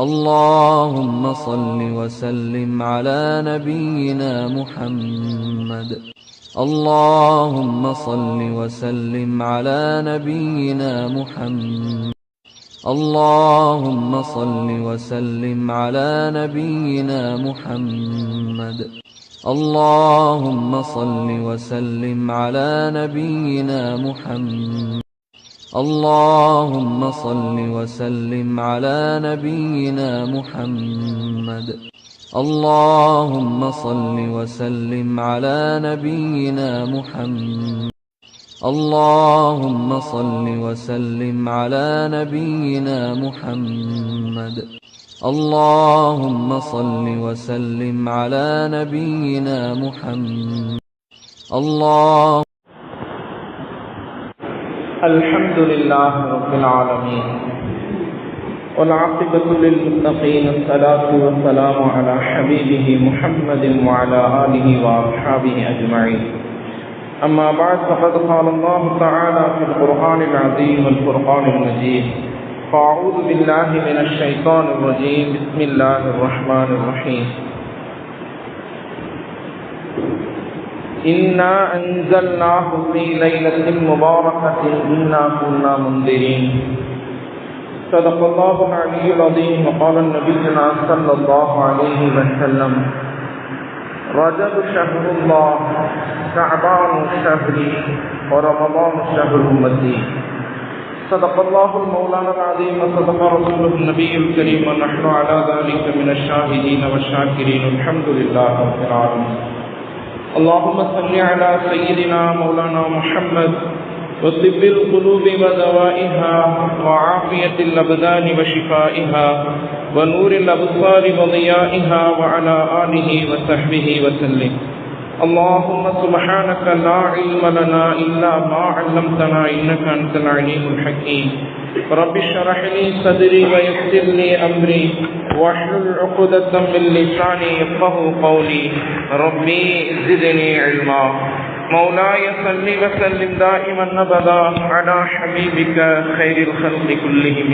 اللهم صل وسلم على نبينا محمد. اللهم صل وسلم على نبينا محمد. اللهم صل وسلم على نبينا محمد. اللهم صل وسلم على نبينا محمد. اللهم صل وسلم على نبينا محمد. اللهم صل وسلم على نبينا محمد. اللهم صل وسلم على نبينا محمد. اللهم صل وسلم على نبينا محمد. الحمد لله رب العالمين والعاقبة للمتقين، الصلاة والسلام على حبيبه محمد وعلى آله وأصحابه أجمعين. أما بعد، فقد قال الله تعالى في القرآن العظيم والفرقان المجيد: فأعوذ بالله من الشيطان الرجيم، بسم الله الرحمن الرحيم. إنا أنزلناه في ليلة مباركة إنا كنا منذرين. صدق الله العلي العظيم. وقال نبينا صلى الله عليه وسلم: رجب شهر الله، شعبان شهري، ورمضان شهر أمتي. صدق الله المولانا العظيم وصدق رسوله النبي الكريم، ونحن على ذلك من الشاهدين والشاكرين. الحمد لله رب العالمين. اللهم صل على سيدنا مولانا محمد وطب القلوب ودوائها وعافية الأبدان وشفائها ونور الأبصار وضيائها وعلى آله وصحبه وسلم. اللهم سبحانك لا علم لنا إلا ما علمتنا إنك أنت العليم الحكيم. رب اشرح لي صدري ويسر لي أمري واحلل عقدة من لساني يفقهوا قولي. ربي زدني علما. مولاي صل وسلم دائما أبدا على حبيبك خير الخلق كلهم.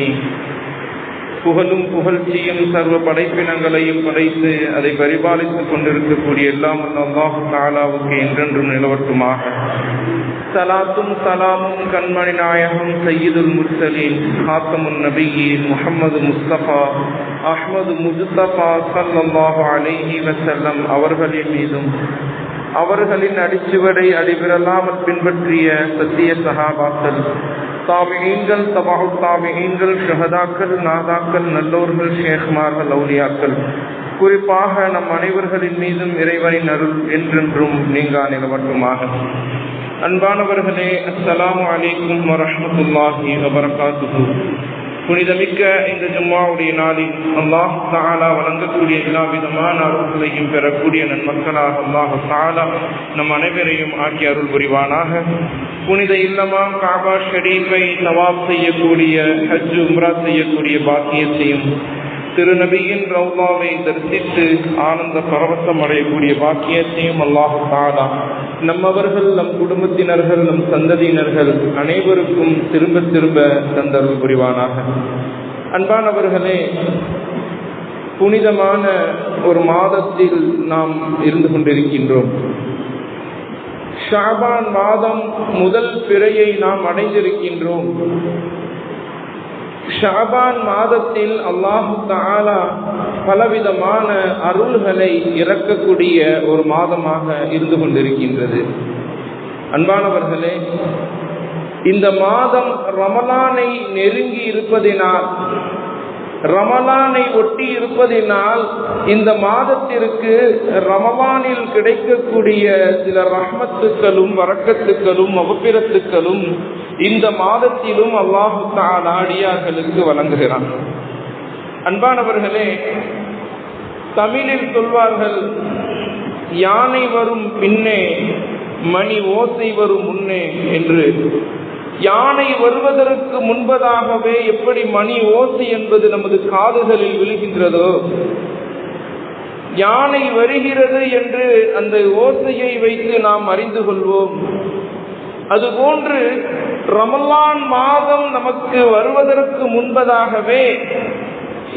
புகழும் புகழ்ச்சியும் சர்வ படைப்பினங்களையும் படைத்து அதை பரிபாலித்துக் கொண்டிருக்கக்கூடிய எல்லாம் அல்லாஹ் தஆலாவுக்கு என்றென்றும் நிலவட்டுமாக. சலாத்தும் சலாமும் கண்மணி நாயகம் சய்யிதுல் முர்சலீன் காத்தமுன் நபியீன் முஹம்மது முஸ்தபா அஹ்மது முஜ்தபா ஸல்லல்லாஹு அலைஹி வஸல்லம் அவர்களின் மீதும் அவர்களின் அடிச்சுவடை அடிவிரலாமல் பின்பற்றிய சத்திய சஹாபாக்கள், தாபிஈன்கள், தபஉ தாபிஈன்கள், ஷஹதாக்கள், நாதாக்கள், நல்லோர்கள், ஷேக்மார்கள், அவுலியாக்கள், குறிப்பாக நம் அனைவர்களின் மீதும் இறைவனின் அருள் என்றென்றும் நீங்கா நிலவட்டுமாக. அன்பானவர்களே, அஸ்ஸலாமு அலைக்கும் வரஹ்மத்துல்லாஹி வபரகாத்துஹு. புனிதமிக்க இந்த ஜும்மாவுடைய நாளில் அல்லாஹ் தஆலா வழங்கக்கூடிய எல்லா விதமான அருள்களையும் பெறக்கூடிய நன்மக்களாக அல்லாஹ் தஆலா நம் அனைவரையும் ஆக்கி அருள் புரிவானாக. புனித இல்லமாம் காபா ஷரீஃபை தவாப் செய்யக்கூடிய, ஹஜ் உம்ரா செய்யக்கூடிய பாக்கியத்தையும், திருநபியின் ரௌலாவை தரிசித்து ஆனந்த பரவசம் அடையக்கூடிய பாக்கியத்தையும் அல்லாஹ் தஆலா நம்மவர்கள், நம் குடும்பத்தினர்கள், நம் சந்ததியினர்கள் அனைவருக்கும் திரும்ப திரும்ப தந்தருள் புரிவானாக. அன்பானவர்களே, புனிதமான ஒரு மாதத்தில் நாம் இருந்து கொண்டிருக்கின்றோம். ஷாபான் மாதம் முதல் பிறையை நாம் அடைந்திருக்கின்றோம். ஷாபான் மாதத்தில் அல்லாஹ் தஆலா பலவிதமான அருள்களை இறக்கக்கூடிய ஒரு மாதமாக இருந்து கொண்டிருக்கின்றது. அன்பானவர்களே, இந்த மாதம் ரமலானை நெருங்கி இருப்பதினால், ரமலானை ஒட்டி இருப்பதினால், இந்த மாதத்திற்கு ரமலானில் கிடைக்கக்கூடிய சில ரஹ்மத்துக்களும் வரக்கத்துக்களும் மஃபிரத்துக்களும் இந்த மாதத்திலும் அல்லாஹ் தஆலா அடியார்களுக்கு வழங்குகிறான். அன்பானவர்களே, தமிழில் சொல்வார்கள், யானை வரும் பின்னே மணி ஓசை வரும் முன்னே என்று. யானை வருவதற்கு முன்பதாகவே எப்படி மணி ஓசை என்பது நமது காதுகளில் விழுகின்றதோ, யானை வருகிறது என்று அந்த ஓசையை வைத்து நாம் அறிந்து கொள்வோம். அதுபோன்று ரமலான் மாதம் நமக்கு வருவதற்கு முன்பதாகவே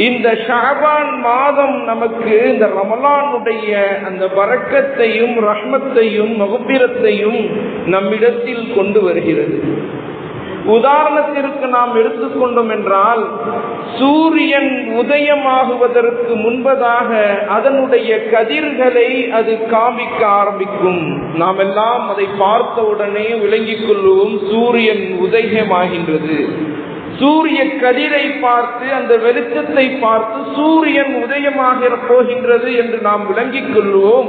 இந்த ஷஅபான் மாதம் நமக்கு இந்த ரமலானுடைய அந்த பரக்கத்தையும் ரஹ்மத்தையும் மக்பிரத்தையும் நம்மிடத்தில் கொண்டு வருகிறது. உதாரணத்திற்கு நாம் எடுத்துக்கொண்டோம் என்றால், சூரியன் உதயமாகுவதற்கு முன்பதாக அதனுடைய கதிர்களை அது காமிக்க ஆரம்பிக்கும். நாம் எல்லாம் அதை பார்த்தவுடனே விளங்கிக் கொள்வோம், சூரியன் உதயமாகின்றது. சூரிய கதிரை பார்த்து அந்த வெளிச்சத்தை பார்த்து சூரியன் உதயமாக போகின்றது என்று நாம் விளங்கிக் கொள்வோம்.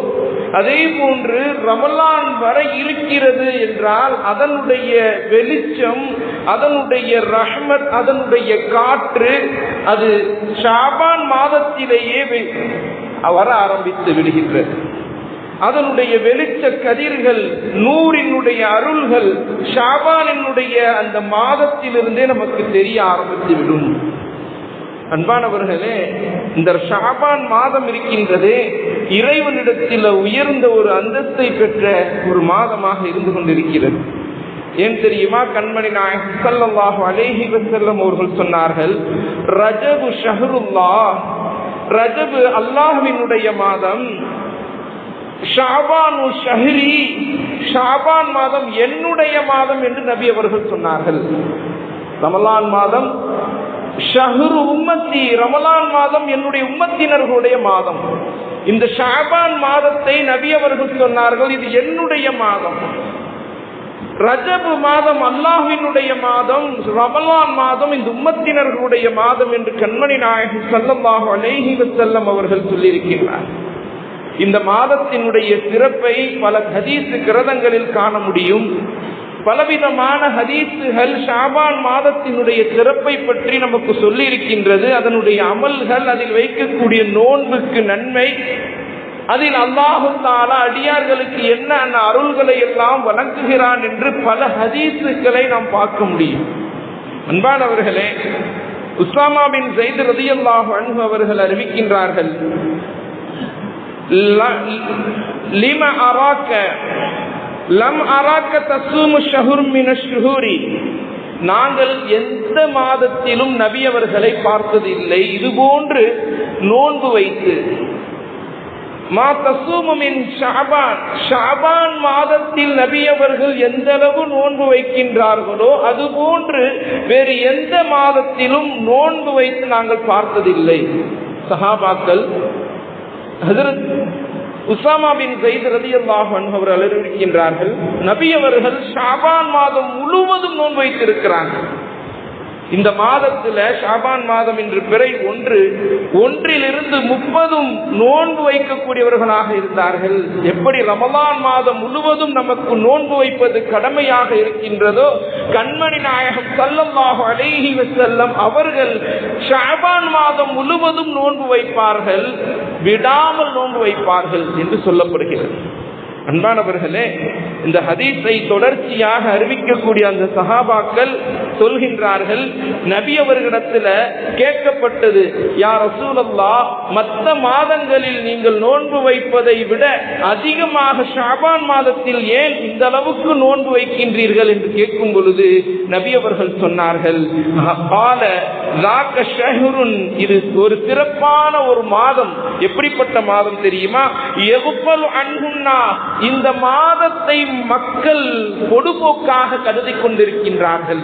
அதே போன்று ரமலான் வர இருக்கிறது என்றால் அதனுடைய வெளிச்சம், அதனுடைய ரஹ்மத், அதனுடைய காற்று அது ஷாபான் மாதத்திலேயே வர ஆரம்பித்து விடுகின்றது. அதனுடைய வெளிச்ச கதிர்கள், நூறினுடைய அருள்கள் ஷாபானினுடைய அந்த மாதத்திலிருந்தே நமக்கு தெரிய ஆரம்பித்துவிடும். அன்பானவர்களே, இந்த ஷாபான் மாதம் இருக்கின்றதே இறைவனிடத்தில் உயர்ந்த ஒரு அந்தஸ்தை பெற்ற ஒரு மாதமாக இருந்து கொண்டிருக்கிறது. ஏன் தெரியுமா? கண்மணி நாயகம் ஸல்லல்லாஹு அலைஹி வஸல்லம் அவர்கள் சொன்னார்கள், ரஜபு ஷஹ்ருல்லாஹ், ரஜபு அல்லாஹ்வினுடைய மாதம், ஷாபானு ஷஹ்ரி, ஷாபான் மாதம் என்னுடைய மாதம் என்று நபி அவர்கள் சொன்னார்கள். ரமலான் மாதம் ஷஹ்ரு உம்மத்தி, ரமலான் மாதம் என்னுடைய உம்மத்தினர்களுடைய மாதம். இந்த ஷாபான் மாதத்தை நபி அவர்கள் சொன்னார்கள், இது என்னுடைய மாதம். ரஜபு மாதம் அல்லாஹ்வினுடைய மாதம், ரமலான் மாதம் இந்த உம்மத்தினர்களுடைய மாதம் என்று கண்மணி நாயகம் ஸல்லல்லாஹு அலைஹி வஸல்லம் அவர்கள் சொல்லியிருக்கிறார். இந்த மாதத்தினுடைய சிறப்பை பல ஹதீஸ் கிரந்தங்களில் காண முடியும். பலவிதமான ஹதீஸுகள் ஷாபான் மாதத்தினுடைய சிறப்பை பற்றி நமக்கு சொல்லி இருக்கின்றது. அதனுடைய அமல்கள், அதில் வைக்கக்கூடிய நோன்புக்கு நன்மை, அதில் அல்லாஹு தஆலா அடியார்களுக்கு என்ன அருள்களை எல்லாம் வழங்குகிறான் என்று பல ஹதீஸுகளை நாம் பார்க்க முடியும். அன்பானவர்களே, உஸாமா பின் ஸைத் ரலியல்லாஹு அன்ஹு அவர்கள் அறிவிக்கின்றார்கள், லிம அராக்க லம் அராக்க தஸூமு ஷஹ்ரு மினஷ் ஷுஹூரி, நாங்கள் எந்த மாதத்திலும் நபி அவர்களை பார்த்ததில்லை இதுபோன்று நோன்பு வைத்து. மா தஸூமு மின் ஷஅபான், ஷஅபான் மாதத்தில் நபி அவர்கள் எந்த அளவு நோன்பு வைக்கின்றார்களோ அதுபோன்று வேறு எந்த மாதத்திலும் நோன்பு வைத்து நாங்கள் பார்த்ததில்லை. சஹாபாக்கள் ஹஜ்ரத் உஸாமா பின் ஸைத் ரலியல்லாஹு அன்ஹு அவர்கள் அறிவிக்கின்றார்கள், நபி அவர்கள் ஷாபான் மாதம் முழுவதும் நோன்பு வைத்திருக்கிறார்கள். இந்த மாதத்துல ஷாபான் மாதம் என்று பிறை ஒன்றிலிருந்து 30 நோன்பு வைக்கக்கூடியவர்களாக இருந்தார்கள். எப்படி ரமலான் மாதம் முழுவதும் நமக்கு நோன்பு வைப்பது கடமையாக இருக்கின்றதோ, கண்மணி நாயகம் ஸல்லல்லாஹு அலைஹி வஸல்லம் அவர்கள் ஷாபான் மாதம் முழுவதும் நோன்பு வைப்பார்கள், விடாமல் நோன்பு வைப்பார்கள் என்று சொல்லப்படுகிறது. அன்பானவர்களே, இந்த ஹதீஸை தொடர்ச்சியாக அறிவிக்கக்கூடிய அந்த சஹாபாக்கள் சொல்கின்றார்கள், நபி அவர்களிடத்துல கேட்கப்பட்டது, யா ரசூலல்லாஹ், மற்ற மாதங்களில் நீங்கள் நோன்பு வைப்பதை விட அதிகமாக ஷாபான் மாதத்தில் ஏன் இந்த அளவுக்கு நோன்பு வைக்கின்றீர்கள் என்று கேட்கும் பொழுது நபி அவர்கள் சொன்னார்கள், கால லாக ஷஹ்ருன், இது ஒரு சிறப்பான ஒரு மாதம். எப்படிப்பட்ட மாதம் தெரியுமா? யகுஃபலு அன்ஹுன்னா, இந்த மாதத்தை மக்கள் பொடுபோக்காக கருதி கொண்டிருக்கின்றார்கள்.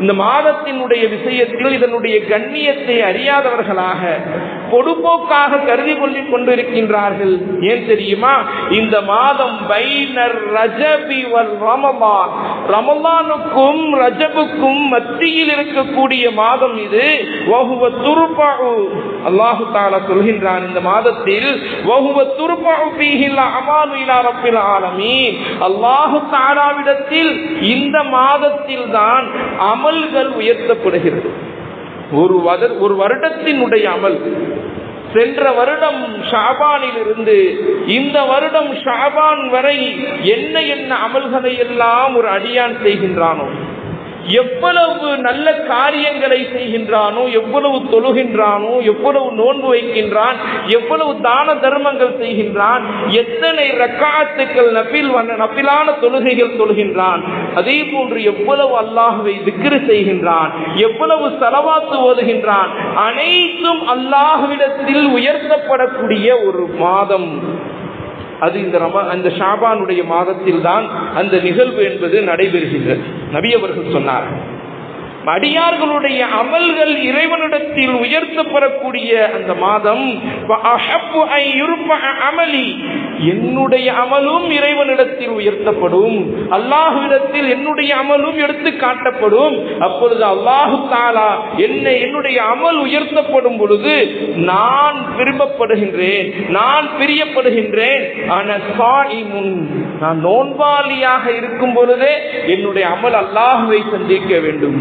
இந்த மாதத்தினுடைய விஷயத்தில் இதனுடைய கண்ணியத்தை அறியாதவர்களாக பொடுபோக்காக கருதி கொள்ளிக் கொண்டிருக்கின்றார்கள். ஏன் தெரியுமா? இந்த மாதம் பைனர் ரஜபி வல் ரமலான், ரமலானுக்கும் ரஜபுக்கும் மத்தியில் இருக்கக்கூடிய மாதம் இது. வஹுவ துர்பஉ, அல்லாஹ் தஆலா சொல்கின்றான், இந்த மாதத்தில் வஹுவ துர்பஉ ஃபீஹில் அமாலு இலா ரப்பில் ஆலமீன், அல்லாஹ் தஆலாவிடத்தில் இந்த மாதத்தில் தான் அமல்கள் உயர்த்தப்படுகிறது. ஒரு வருடத்தினுடைய அமல், சென்ற வருடம் ஷாபானில் இருந்து இந்த வருடம் ஷாபான் வரை என்ன என்ன அமல்களை எல்லாம் ஒரு அடியான் செய்கின்றானோ, எவ்வளவு நல்ல காரியங்களை செய்கின்றானோ, எவ்வளவு தொழுகின்றானோ, எவ்வளவு நோன்பு வைக்கின்றான், எவ்வளவு தான தர்மங்கள் செய்கின்றான், எத்தனை ரக்காத்துக்கள் நபிலான தொழுகைகள் தொழுகின்றான், அதே போன்று எவ்வளவு அல்லாஹ்வை திக்ர் செய்கின்றான், எவ்வளவு ஸலவாத் ஓதுகின்றான், அனைத்தும் அல்லாஹ்விடத்தில் உயர்த்தப்படக்கூடிய ஒரு மாதம். அது இந்த ஷாபானுடைய மாதத்தில் தான் அந்த நிகழ்வு என்பது நடைபெறுகின்றது. நபி அவர்கள் சொன்னார், அடியார்களுடைய அமல்கள் இறைவனிடத்தில் உயர்த்தப்படக்கூடிய அந்த மாதம், என்னுடைய அமலும் இறைவனிடத்தில் உயர்த்தப்படும், அல்லாஹ்விடத்தில் என்னுடைய அமலும் எடுத்து காட்டப்படும். அப்பொழுது அல்லாஹு தஆலா என்னுடைய அமல் உயர்த்தப்படும் பொழுது நான் விரும்பப்படுகின்றேன், நான் பிரியப்படுகின்றேன். நான் நோன்பாளியாக இருக்கும் பொழுதே என்னுடைய அமல் அல்லாஹ்வை சந்திக்க வேண்டும்.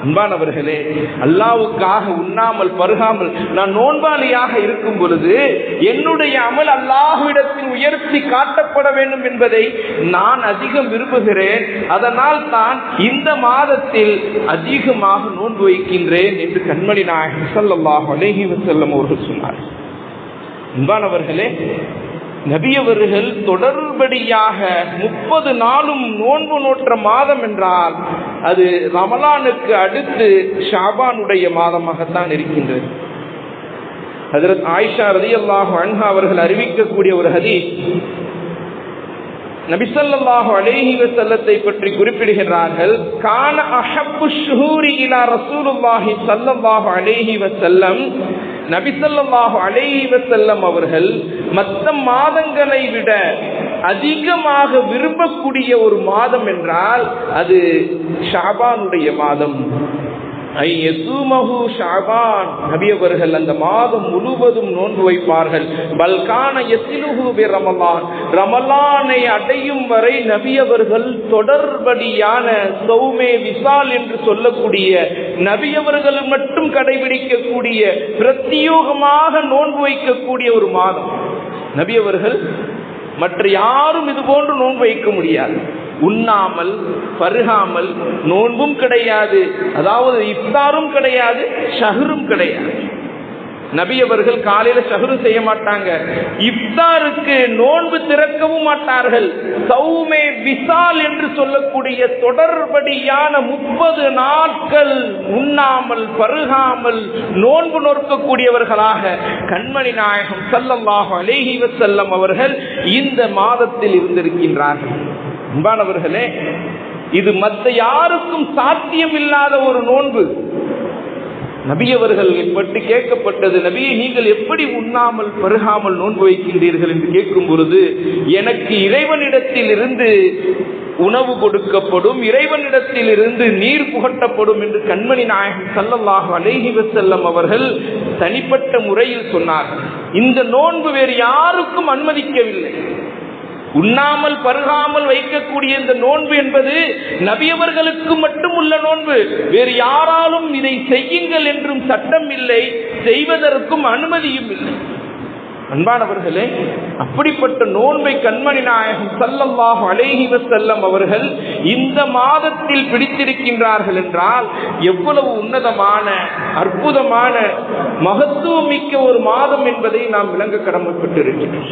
அன்பானவர்களே, அல்லாஹ்வுக்காக உண்ணாமல் பருகாமல் நான் நோன்பாளியாக இருக்கும் பொழுது என்னுடைய அமல் அல்லாஹ்விடத்தில் உயர்த்தி காட்டப்பட வேண்டும் என்பதை நான் அதிகம் விரும்புகிறேன். அதனால் தான் இந்த மாதத்தில் அதிகமாக நோன்பு வைக்கின்றேன் என்று கண்மணி நாயகம் ஸல்லல்லாஹு அலைஹி வஸல்லம் அவர்கள் சொன்னார். அன்பானவர்களே, நபியவர்கள் தொடர்படியாக 30 நாளும் நோன்பு நோற்ற மாதம் என்றால் அது ரமலானுக்கு அடுத்து ஷாபானுடைய மாதமாகத்தான் இருக்கின்றது. ஹஜ்ரத் ஆயிஷா ரலியல்லாஹு அன்ஹா அவர்கள் அறிவிக்கக்கூடிய ஒரு ஹதீஸ், நபி ஸல்லல்லாஹு அலைஹி வஸல்லத்தை பற்றி குறிப்பிடுகிறார்கள். கான அஹப்பு ஷுஹூரி இலா ரசூலுல்லாஹி ஸல்லல்லாஹு அலைஹி வஸல்லம், நபி ஸல்லல்லாஹு அலைஹி வஸல்லம் அவர்கள் மற்ற மாதங்களை விட அதிகமாக விரும்பக்கூடிய ஒரு மாதம் என்றால் அது ஷாபானுடைய மாதம். ஷாபான், நபி அவர்கள் அந்த மாதம் முழுவதும் நோன்பு வைப்பார்கள். பல்கான யஸ்லுஹு பி ரமலான், ரமலானை அடையும் வரை நபி அவர்கள் தொடர்படியான சௌமே விசால் என்று சொல்லக்கூடிய நபி அவர்கள் மட்டும் கடைபிடிக்கக்கூடிய பிரத்யோகமாக நோன்பு வைக்கக்கூடிய ஒரு மாதம். நபி அவர்கள் மற்ற யாரும் இது போன்று நோன்பு வைக்க முடியாது. உண்ணாமல் பருகாமல் நோன்பும் கிடையாது, அதாவது இஃப்தாரும் கிடையாது, ஷஹரும் கிடையாது. நபி அவர்கள் காலையில ஷஹரு செய்ய மாட்டாங்க, இஃப்தாருக்கு நோன்பு திறக்கவும் மாட்டார்கள். சௌமே விசால் என்று சொல்லக்கூடிய தொடர்படியான 30 நாட்கள் உண்ணாமல் பருகாமல் நோன்பு நோக்கக்கூடியவர்களாக கண்மணி நாயகம் ஸல்லல்லாஹு அலைஹி வஸல்லம் அவர்கள் இந்த மாதத்தில் இருந்திருக்கின்றார்கள். அன்பானவர்களே, இது மற்ற யாருக்கும் சாத்தியம் இல்லாத ஒரு நோன்பு. நபி அவர்கள் பற்றி கேட்கப்பட்டது, நபியை நீங்கள் எப்படி உண்ணாமல் பருகாமல் நோன்பு வைக்கின்றீர்கள் என்று கேட்கும் பொழுது, எனக்கு இறைவனிடத்தில் இருந்து உணவு கொடுக்கப்படும், இறைவனிடத்தில் இருந்து நீர் புகட்டப்படும் என்று கண்மணி நாயகம் ஸல்லல்லாஹு அலைஹி வஸல்லம் அவர்கள் தனிப்பட்ட முறையில் சொன்னார்கள். இந்த நோன்பு வேறு யாருக்கும் அனுமதிக்கவில்லை. உண்ணாமல் பருகாமல் வைக்கக்கூடிய இந்த நோன்பு என்பது நபியவர்களுக்கு மட்டும் உள்ள நோன்பு. வேறு யாராலும் இதை செய்யுங்கள் என்றும் சட்டம் இல்லை, செய்வதற்கும் அனுமதியும் இல்லை. அன்பானவர்களே, அப்படிப்பட்ட நோன்பை கண்மணி நாயகம் ஸல்லல்லாஹு அலைஹி வஸல்லம் அவர்கள் இந்த மாதத்தில் பிடித்திருக்கின்றார்கள் என்றால் எவ்வளவு உன்னதமான அற்புதமான மகத்துவம் மிக்க ஒரு மாதம் என்பதை நாம் விளங்க கடமைப்பட்டிருக்கிறோம்.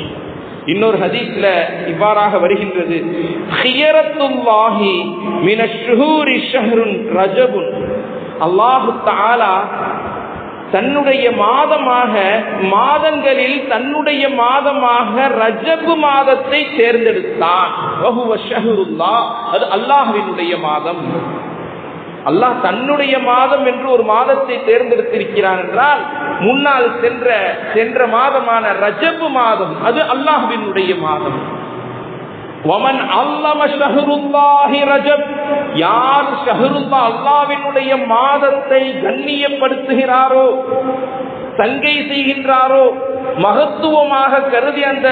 இன்னொரு ஹதீஸ்ல இவ்வாறாக வருகின்றது, ஹியரத்துல்லாஹி மினஷ் ஷுஹூரி ஷஹ்ருன் ரஜபுன், அல்லாஹு தஆலா தன்னுடைய மாதமாக, மாதங்களில் தன்னுடைய மாதமாக ரஜபு மாதத்தை தேர்ந்தெடுத்தான். வஹுவ ஷஹ்ருல்லாஹ், அது அல்லாஹ்வினுடைய மாதம். அல்லாஹ் தன்னுடைய மாதம் என்று ஒரு மாதத்தை தேர்ந்தெடுத்திருக்கிறான் என்றால் முன்னால் சென்ற மாதமான ரஜபு மாதம் அது அல்லாஹ்வினுடைய மாதம். வமன் அல்லம ஷஹ்ருல்லாஹி ரஜப், யார் ஷஹ்ருல்லாஹ் அல்லாஹ்வினுடைய மாதத்தை கண்ணியப்படுத்துகிறாரோ, சங்கை செய்கின்றாரோ, மகத்துவமாக கருதி அந்த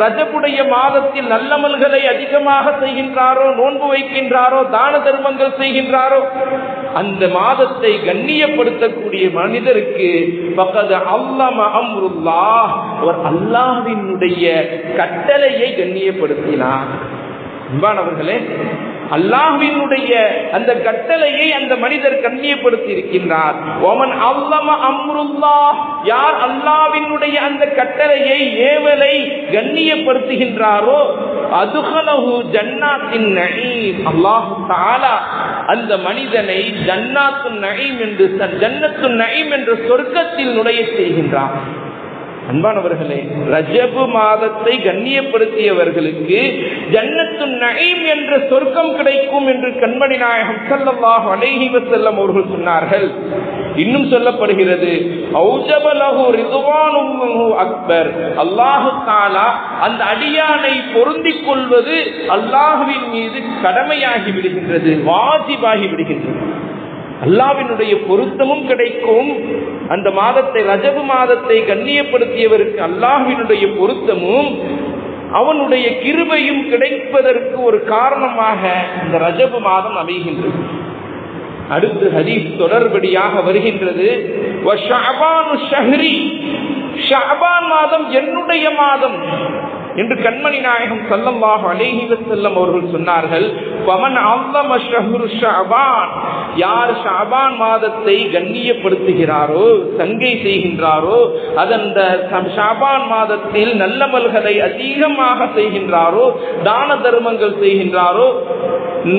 ரஜபுடைய மாதத்தில் நல்லமல்களை அதிகமாக செய்கின்றாரோ, நோன்பு வைக்கின்றாரோ, தான தர்மங்கள் செய்கின்றாரோ, அந்த மாதத்தை கண்ணியப்படுத்தக்கூடிய மனிதருக்கு ஃபகத் அல்லம அம்ருல்லாஹ், அவர் அல்லாஹ்வினுடைய கட்டளையை கண்ணியப்படுத்தினார். அன்பானவர்களே, அல்லாஹ்வினுடைய அந்த கட்டளையை அந்த மனிதர் கண்ணியப்படுத்தி இருக்கின்றார். ஒமன் அல்லம அம்ருல்லாஹ், யார் அல்லாஹ்வினுடைய அந்த கட்டளையை ஏவலை கண்ணியப்படுத்துகின்றாரோ அதுகலஹு ஜன்னாத்தின் நஈம், அல்லாஹ் தஆலா அந்த மனிதனை ஜன்னாத்துன் நஈம் என்று ஜன்னத்துன் நஈம் என்ற சொர்க்கத்தில் நுழைய செய்கின்றார். அன்பானவர்களே, ரஜபு மாதத்தை கண்ணியப்படுத்தியவர்களுக்கு ஜன்னத்துன் நஈம் என்ற சொர்க்கம் கிடைக்கும் என்று கண்மணி நாயகம் ஸல்லல்லாஹு அலைஹி வஸல்லம் அவர்கள் சொன்னார்கள். இன்னும் சொல்லப்படுகிறது, ஔஜபலஹு ரிதுவானுல்லாஹு அக்பர், அல்லாஹ் தஆலா அந்த அடியானை பொருந்திக் கொள்வது அல்லாஹ்வின் மீது கடமையாகி விடுகின்றது, வாஜிபாகி விடுகின்றது. அல்லாஹ்வினுடைய பொருத்தமும் கிடைக்கும். அந்த மாதத்தை, ரஜபு மாதத்தை கண்ணியப்படுத்தியவருக்கு அல்லாஹ்வினுடைய பொருத்தமும் அவனுடைய கிருபையும் கிடைப்பதற்கு ஒரு காரணமாக இந்த ரஜபு மாதம் அமைகின்றது. அடுத்து ஹதீஸ் தொடர்படியாக வருகின்றது, வஷஅபானு ஷஹ்ரி, ஷஅபான் மாதம் என்னுடைய மாதம் என்று கண்மணி நாயகம் ஸல்லல்லாஹு அலைஹி வஸல்லம் அவர்கள் சொன்னார்கள். ஃபமன் அஸம ஷஹ்ரு ஷஅபான், யார் ஷஅபான் மாதத்தை கண்ணியப்படுத்துகிறாரோ, சங்கை செய்கின்றாரோ, அந்த ஷஅபான் மாதத்தில் நல்லமல்களை அதிகமாக செய்கின்றாரோ, தான தர்மங்கள் செய்கின்றாரோ,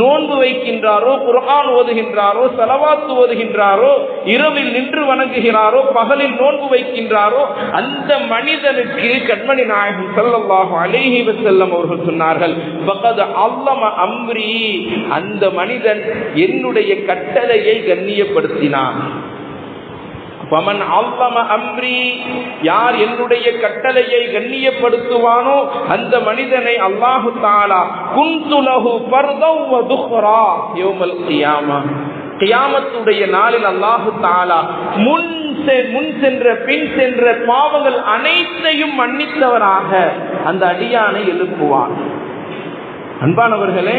நோன்பு வைக்கின்றாரோ, குர்ஆன் ஓதுகின்றாரோ, ஸலவாத் ஓதுகின்றாரோ, இரவில் நின்று வணங்குகிறாரோ, பகலில் நோன்பு வைக்கின்றாரோ, அந்த மனிதனுக்கு கண்மணி நாயகம் ஸல்லல்லாஹு அலைஹி வஸல்லம் அவர்கள் சொன்னார்கள், ஃபகத் அல்லம அம்ரி, அந்த மனிதன் என்னுடைய கட்டளையை கண்ணியப்படுத்தினான். ஃபமன் அல்லம அம்ரி, யார் என்னுடைய கட்டளையை கண்ணியப்படுத்துவானோ அந்த மனிதனை அல்லாஹு தஆலா குன்து லஹு ஃபர்தன் வ துக்ரா யௌமல் கியாமா, கியாமத்துடைய நாளில் அல்லாஹு தஆலா முன் சென்ற பின் சென்ற பாவங்கள் அனைத்தையும் மன்னித்தவராக அந்த அடியானை எழுப்புவார். அன்பானவர்களே,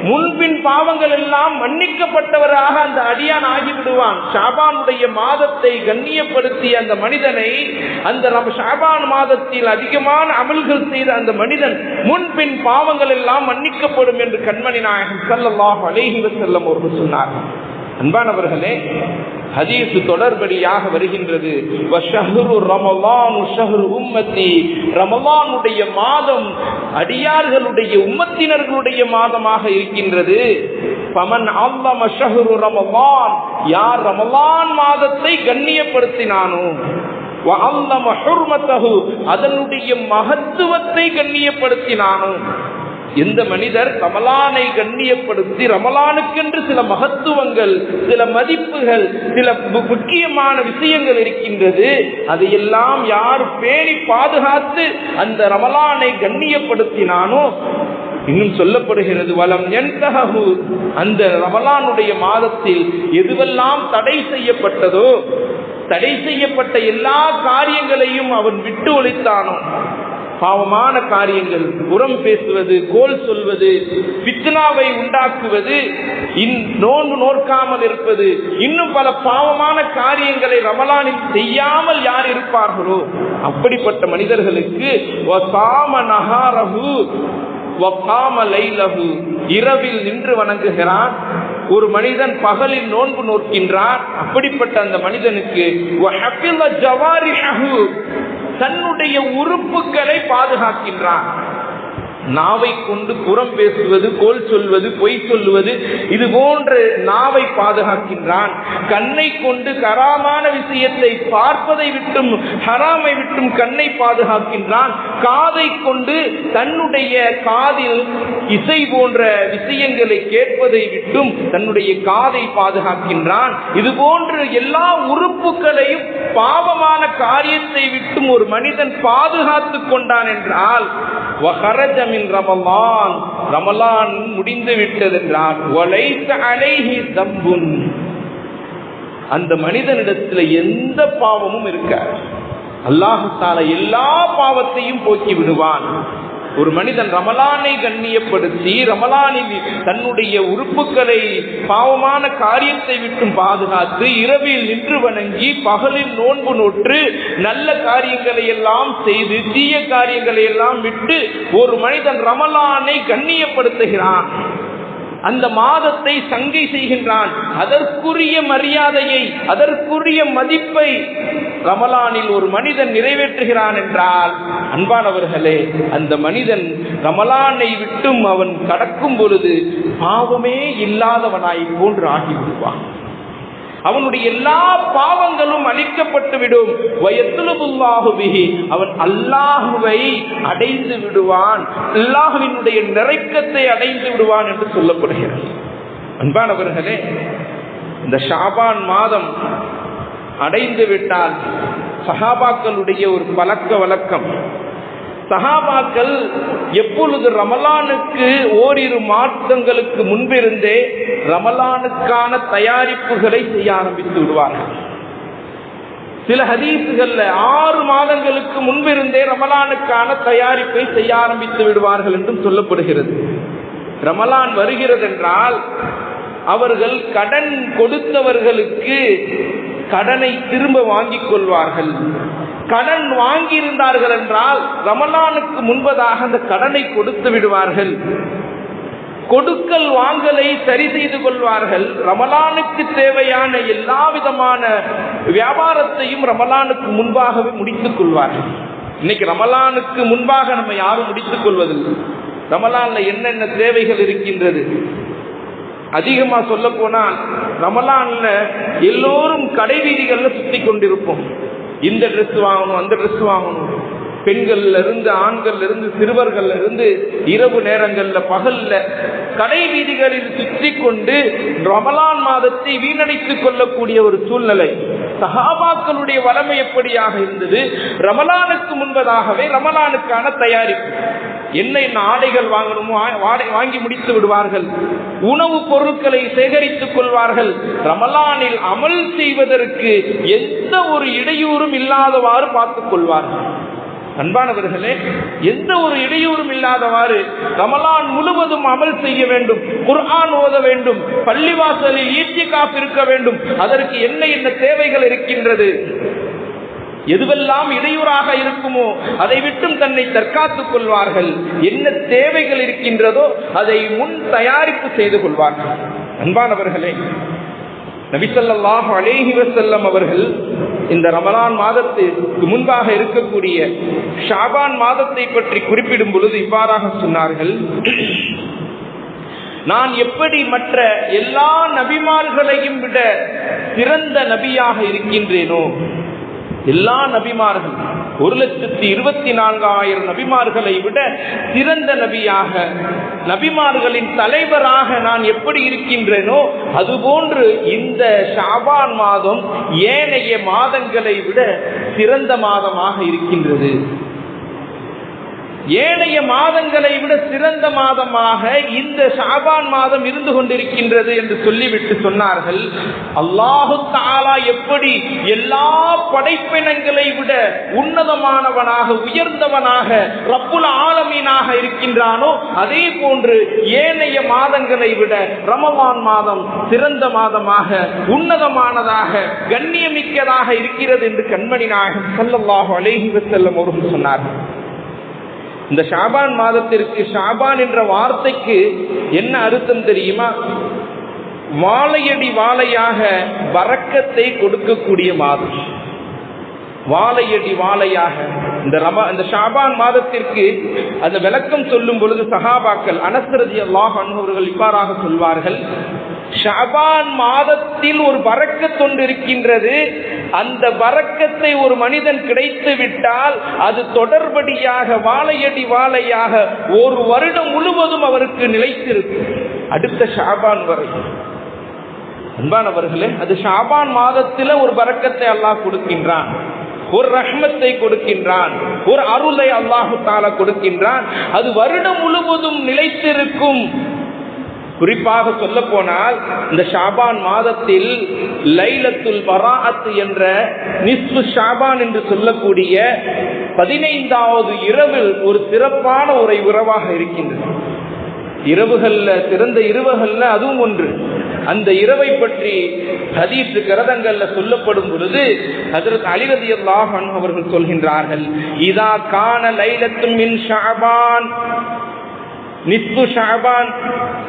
முன்பின் பாவங்கள் எல்லாம் மன்னிக்கப்பட்டவராக அந்த அடியான் ஆகிவிடுவான். ஷாபானுடைய மாதத்தை கண்ணியப்படுத்திய அந்த மனிதனை, அந்த ஷாபான் மாதத்தில் அதிகமான அமல்கள் செய்த அந்த மனிதன் முன்பின் பாவங்கள் எல்லாம் மன்னிக்கப்படும் என்று கண்மணி நாயகம் ஸல்லல்லாஹு அலைஹி வஸல்லம் அவர்கள் சொன்னார். அன்பானவர்களே, ஹதீஸ் தொடர்படியாக வருகின்றது, வஷஹ்ரு ரமலானு ஷஹ்ரு உம்மத்தி, ரமலானுடைய மாதம் அடியார்களுடைய உம்மத்தினர்களுடைய மாதமாக இருக்கின்றது. ஃபமன் அஸம ஷஹ்ரு ரமலான், யார் ரமலான் மாதத்தை கண்ணியப்படுத்தினானோ, வ அல்லம ஹுர்மத்தஹு, அதனுடைய மகத்துவத்தை கண்ணியப்படுத்தினானோ, எந்த மனிதர் ரமலானை கண்ணியப்படுத்தி, ரமலானுக்கென்று சில மகத்துவங்கள், சில மதிப்புகள், சில முக்கியமான விஷயங்கள் இருக்கின்றது, அதையெல்லாம் யார் பேணி பாதுகாத்து அந்த ரமலானை கண்ணியப்படுத்தினானோ, இன்னும் சொல்லப்படுகிறது, வலம் யன்தஹு, அந்த ரமலானுடைய மாதத்தில் எதுவெல்லாம் தடை செய்யப்பட்டதோ, தடை செய்யப்பட்ட எல்லா காரியங்களையும் அவன் விட்டு ஒழித்தானோ, பாவமான காரியங்கள், புறம் பேசுவது, கோல் சொல்வது, ஃபித்னாவை உண்டாக்குவது, நோன்பு நோற்காமல் இருப்பது, இன்னும் பல பாவமான காரியங்களை ரமலானில் செய்யாமல் யார் இருப்பார்களோ அப்படிப்பட்ட மனிதர்களுக்கு வஸாம நஹாரஹு வகாம லைலஹு, இரவில் நின்று வணங்குகிறான். ஒரு மனிதன் பகலில் நோன்பு நோக்கின்றான். அப்படிப்பட்ட அந்த மனிதனுக்கு வஹஃபில ஜவாரிஹு, தன்னுடைய உறுப்புகளை பாதுகாக்கின்றான். நாவை கொண்டு புறம் பேசுவது, கோல் சொல்வது, பொய் சொல்லுவது, இது போன்ற நாவை பாதுகாக்கின்றான். கண்ணை கொண்டு ஹராமான விஷயத்தை பார்ப்பதை விட்டும், ஹராமை விட்டும் கண்ணை பாதுகாக்கின்றான். காதை கொண்டு தன்னுடைய காதில் இசை போன்ற விஷயங்களை கேட்பதை விட்டும் தன்னுடைய காதை பாதுகாக்கின்றான். இது போன்ற எல்லா உறுப்புகளையும் பாவமான காரியத்தை விட்டும் ஒரு மனிதன் பாதுகாத்து கொண்டான் என்றால், ரமலான், ரமலான் முடிந்து விட்டது என்றால், அந்த மனிதனிடத்தில் எந்த பாவமும் இருக்காது. அல்லாஹ் தஆலா எல்லா பாவத்தையும் போக்கி விடுவான். ஒரு மனிதன் ரமலானை கண்ணியப்படுத்தி, ரமலானில் தன்னுடைய உறுப்புகளை பாவமான காரியத்தை விட்டும் பாதுகாத்து, இரவில் நின்று வணங்கி, பகலில் நோன்பு நோற்று, நல்ல காரியங்களை எல்லாம் செய்து, தீய காரியங்களை எல்லாம் விட்டு ஒரு மனிதன் ரமலானை கண்ணியப்படுத்துகிறான். அந்த மாதத்தை சங்கை செய்கின்றான். அதற்குரிய மரியாதையை, அதற்குரிய மதிப்பை ரமலானில் ஒரு மனிதன் நிறைவேற்றுகிறான் என்றால், அன்பானவர்களே, அந்த மனிதன் ரமலானை விட்டும் அவன் கடக்கும் பொழுது பாவமே இல்லாதவனாய் போன்று ஆகிவிடுவான். அவனுடைய எல்லா பாவங்களும் அழிக்கப்பட்டுவிடும். அவன் அல்லாஹுவை அடைந்து விடுவான், அல்லாஹுவினுடைய நெருக்கத்தை அடைந்து விடுவான் என்று சொல்லப்படுகிறது. அன்பானவர்களே, இந்த ஷாபான் மாதம் அடைந்து விட்டால் சஹாபாக்களுடைய ஒரு பழக்க வழக்கம், சஹாபாக்கள் எப்பொழுது ரமலானுக்கு ஓரிரு மாதங்களுக்கு முன்பிருந்தே ரமலானுக்கான தயாரிப்புகளை செய்ய ஆரம்பித்து விடுவார்கள். சில ஹதீசுகள்ல 6 மாதங்களுக்கு முன்பிருந்தே ரமலானுக்கான தயாரிப்பை செய்ய ஆரம்பித்து விடுவார்கள் என்றும் சொல்லப்படுகிறது. ரமலான் வருகிறது என்றால் அவர்கள் கடன் கொடுத்தவர்களுக்கு கடனை திரும்ப வாங்கிக் கொள்வார்கள். கடன் வாங்கி இருந்தார்கள் என்றால் ரமலானுக்கு முன்பதாக அந்த கடனை கொடுத்து விடுவார்கள். கொடுக்கல் வாங்கலை சரி செய்து கொள்வார்கள். ரமலானுக்கு தேவையான எல்லா விதமான வியாபாரத்தையும் ரமலானுக்கு முன்பாகவே முடித்துக் கொள்வார்கள். இன்னைக்கு ரமலானுக்கு முன்பாக நம்ம யாரும் முடித்துக் கொள்வதில்லை. ரமலான்ல என்னென்ன தேவைகள் இருக்கின்றது? அதிகமா சொல்ல போனால் ரமலான்ல எல்லோரும் கடை வீதிகள்ல சுத்தி கொண்டிருப்போம். இந்த ட்ரெஸ் வாங்கணும், அந்த ட்ரெஸ் வாங்கணும். பெண்கள்ல இருந்து ஆண்கள்ல இருந்து சிறுவர்கள்ல இருந்து இரவு நேரங்கள்ல பகல்ல கடை வீதிகளில் சுற்றி கொண்டு ரமலான் மாதத்தை வீணடித்துக் கொள்ளக்கூடிய ஒரு சூழ்நிலை. சஹாபாக்களுடைய வளமை எப்படியாக இருந்தது? ரமலானுக்கு முன்பதாகவே ரமலானுக்கான தயாரிப்பு, என்ன ஆடைகள் வாங்கணுமோ வாங்கி முடித்து விடுவார்கள். உணவுப் பொருட்களை சேகரித்துக் கொள்வார்கள். ரமலானில் அமல் செய்வதற்கு எந்த ஒரு இடையூறும் இல்லாதவாறு பார்த்துக் கொள்வார்கள். அன்பானவர்களே, எந்த ஒரு இடையூறும் இல்லாதவாறு ரமலான் முழுவதும் அமல் செய்ய வேண்டும். குர்ஆன் ஓத வேண்டும். பள்ளிவாசலில் ஈத்திகாஃப் இருக்க வேண்டும். அதற்கு என்ன என்ன தேவைகள் இருக்கின்றது, எதுவெல்லாம் இடையூறாக இருக்குமோ அதை விட்டும் தன்னை தற்காத்துக் கொள்வார்கள். என்ன தேவைகள் இருக்கின்றதோ அதை முன் தயாரிப்பு செய்து கொள்வார்கள். அன்பானவர்களே, நபி ஸல்லல்லாஹு அலைஹி வஸல்லம் அவர்கள் இந்த ரமலான் மாதத்திற்கு முன்பாக இருக்கக்கூடிய ஷாபான் மாதத்தை பற்றி குறிப்பிடும் பொழுது இவ்வாறாக சொன்னார்கள்: நான் எப்படி மற்ற எல்லா நபிமார்களையும் விட சிறந்த நபியாக இருக்கின்றேனோ, எல்லா நபிமார்கள் 1,24,000 நபிமார்களை விட சிறந்த நபியாக, நபிமார்களின் தலைவராக நான் எப்படி இருக்கின்றேனோ அதுபோன்று இந்த ஷாபான் மாதம் ஏனைய மாதங்களை விட சிறந்த மாதமாக இருக்கின்றது. ஏனைய மாதங்களை விட சிறந்த மாதமாக இந்த ஷாபான் மாதம் இருந்து கொண்டிருக்கின்றது என்று சொல்லிவிட்டு சொன்னார்கள்: அல்லாஹு தஆலா எப்படி எல்லா படைப்பினங்களை விட உன்னதமானவனாக, உயர்ந்தவனாக, ரப்புல் ஆலமீனாக இருக்கின்றானோ அதே போன்று ஏனைய மாதங்களை விட ரமலான் மாதம் சிறந்த மாதமாக, உன்னதமானதாக, கண்ணியமிக்கதாக இருக்கிறது என்று கண்மணி நாயகம் ஸல்லல்லாஹு அலைஹி வஸல்லம் அவர்கள் சொன்னார்கள். இந்த ஷாபான் மாதத்திற்கு, ஷாபான் என்ற வார்த்தைக்கு என்ன அர்த்தம் தெரியுமா? வாழையடி வாழையாக பரக்கத்தை கொடுக்கக்கூடிய மாதம். வாழையடி வாழையாக இந்த ஷாபான் மாதத்திற்கு அந்த விளக்கம் சொல்லும் பொழுது சஹாபாக்கள் அனஸ் ரலியல்லாஹு அன்ஹு அவர்கள் இவ்வாறாக சொல்வார்கள்: ஷாபான் மாதத்தில் ஒரு பரக்கத் ஒன்று இருக்கின்றது. அந்த பரக்கத்தை ஒரு மனிதன் கிடைத்து விட்டால் அது தொடர்படியாக வாழையடி வாழையாக ஒரு வருடம் முழுவதும் அவருக்கு நிலைத்திருக்கும், அடுத்த ஷாபான் வரை. அன்பானவர்களே, அது ஷாபான் மாதத்தில் ஒரு பரக்கத்தை அல்லாஹ் கொடுக்கின்றான், ஒரு ரஹ்மத்தை கொடுக்கின்றான், ஒரு அருளை அல்லாஹு தஆலா கொடுக்கின்றான். அது வருடம் முழுவதும் நிலைத்திருக்கும். குறிப்பாக சொல்ல போனால் இந்த ஷாபான் மாதத்தில் லைலத்துல் பராஅத் என்ற நிஸ்ஃபு ஷாபான் என்று சொல்லக்கூடிய 15வது இரவில் ஒரு சிறப்பான ஒரு இரவாக இருக்கின்றது. இரவுகள்ல, சிறந்த இரவுகள்ல அதுவும் ஒன்று. அந்த இரவை பற்றி ஹதீஸ் கிரந்தங்கள்ல சொல்லப்படும் பொழுது ஹஜ்ரத் அலி ரலியல்லாஹு அன்ஹு அவர்கள் சொல்கின்றார்கள்: இதா கான லைலத்தும் மின் ஷஅபான் நிஸ்பு ஷஅபான்.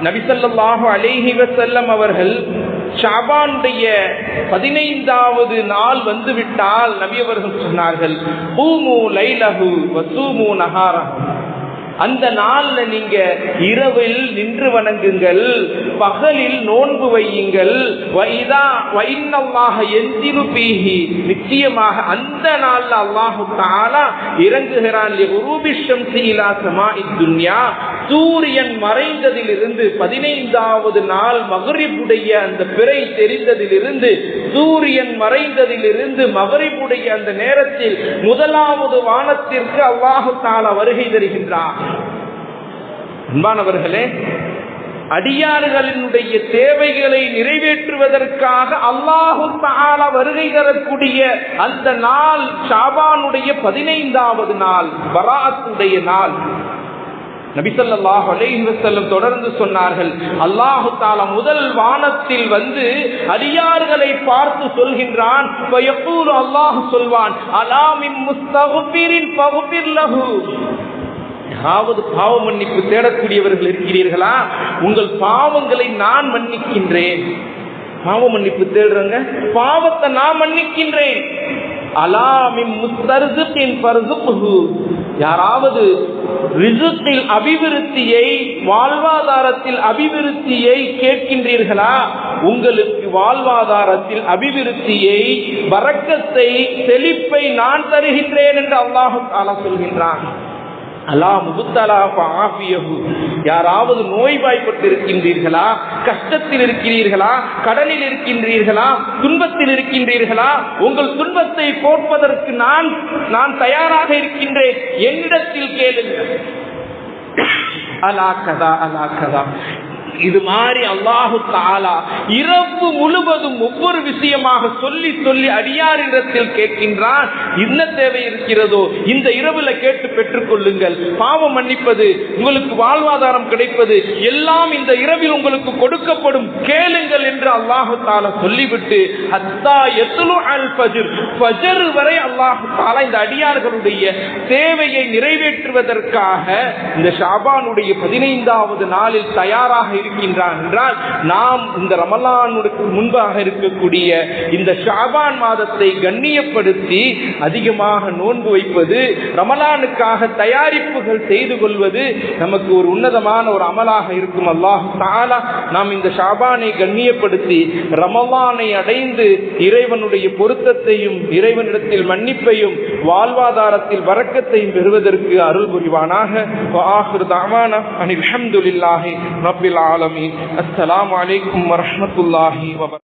நபி ஸல்லல்லாஹு அலைஹி வஸல்லம் அவர்கள் ஷஅபானுடைய 15வது நாள் வந்துவிட்டால் நபி அவர்கள் சொன்னார்கள், கூமு லைலஹு வஸூமு நஹாரஹு. அந்த நாள்ல நீங்க இரவில் நின்று வணங்குங்கள், பகலில் நோன்பு வையுங்கள். நிச்சயமாக அந்த நாள்ல அல்லாஹு தஆலா இறங்குகிறான். சூரியன் மறைந்ததிலிருந்து 15வது நாள் மக்ரிபுடைய அந்த பிறை தெரிந்ததிலிருந்து, சூரியன் மறைந்ததிலிருந்து மக்ரிபுடைய அந்த நேரத்தில் முதலாவது வானத்திற்கு அல்லாஹு தஆலா வருகை தருகின்றார். அன்பானவர்களே, அடியார்களினுடைய தேவைகளை நிறைவேற்றுவதற்காக அல்லாஹு தஆலா வருகை தரக்கூடிய அந்த நாள் ஷாபானுடைய 15வது நாள், பராத்துடைய நாள். நபி ஸல்லல்லாஹு அலைஹி வஸல்லம் தொடர்ந்து சொன்னார்கள், அல்லாஹு தஆலா முதல் வானத்தில் வந்து அடியார்களை பார்த்து சொல்கின்றான். வயகூலு, அல்லாஹ் சொல்வான், அலா மின் முஸ்தக்பிரின் ஃபக்பிர் லஹு. யாவது பாவ மன்னிப்பு தேடக்கூடியவர்கள் இருக்கிறீர்களா? உங்கள் பாவங்களை நான் மன்னிக்கின்றேன். பாவ மன்னிப்பு தேடுறங்க, பாவத்தை நான் மன்னிக்கின்றேன். அலா மின் முஸ்தர்ஸிகின் ஃபர்ஸுஹு. யாராவது ரிஸ்கில் அபிவிருத்தியை, வாழ்வாதாரத்தில் அபிவிருத்தியை கேட்கின்றீர்களா? உங்களுக்கு வாழ்வாதாரத்தில் அபிவிருத்தியை, பரக்கத்தை, செழிப்பை நான் தருகின்றேன் என்று அல்லாஹ் தஆலா சொல்கின்றான். அலா முபுத்தலா ஃபஆஃபியஹு. யாராவது நோய்வாய்ப்பட்டு இருக்கின்றீர்களா, கஷ்டத்தில் இருக்கிறீர்களா, கடனில் இருக்கின்றீர்களா, துன்பத்தில் இருக்கின்றீர்களா, உங்கள் துன்பத்தை போட்பதற்கு நான் தயாராக இருக்கின்றேன், என்னிடத்தில் கேளுங்கள். அலா கதா அலா கதா. இது மாதிரி அல்லாஹு தஆலா இரவு முழுவதும் ஒவ்வொரு விஷயமாக சொல்லி சொல்லி அடியாரிடத்தில் கேட்கின்றான். என்ன தேவை இருக்கிறதோ இந்த இரவுல கேட்டு பெற்றுக் கொள்ளுங்கள். பாவம் மன்னிப்பது, உங்களுக்கு வாழ்வாதாரம் கிடைப்பது எல்லாம் இந்த இரவில் உங்களுக்கு கொடுக்கப்படும், கேளுங்கள் என்று அல்லாஹு தஆலா சொல்லிவிட்டு ஹத்தா யத்லு அல் ஃபஜ்ர், ஃபஜ்ர் வரை அல்லாஹு தஆலா இந்த அடியார்களுடைய தேவையை நிறைவேற்றுவதற்காக இந்த ஷாபானுடைய 15வது நாளில் தயாராக இருக்கின்றான் என்றால், நாம் இந்த ரமலானுக்கு முன்பாக இருக்கக்கூடிய இந்த ஷாபான் மாதத்தை கண்ணியப்படுத்தி அதிகமாக நோன்பு வைப்பது, ரமலானுக்காக தயாரிப்புகள் செய்து கொள்வது நமக்கு ஒரு உன்னதமான ஒரு அமலாக இருக்கும். அல்லாஹ் தஆலா நாம் இந்த ஷாபானை கண்ணியப்படுத்தி ரமலானை அடைந்து இறைவனுடைய பொருத்தத்தையும், இறைவனிடத்தில் மன்னிப்பையும், வாழ்வாதாரத்தில் பரக்கத்தையும் பெறுவதற்கு அருள் புரிவானாக. வஆகிரு தஅவானா அனில் ஹம்துலில்லாஹி ரப்பில் ஆலமீன். அஸ்ஸலாமு அலைக்கும் வரஹ்மத்துல்லாஹி வபரகாத்துஹு.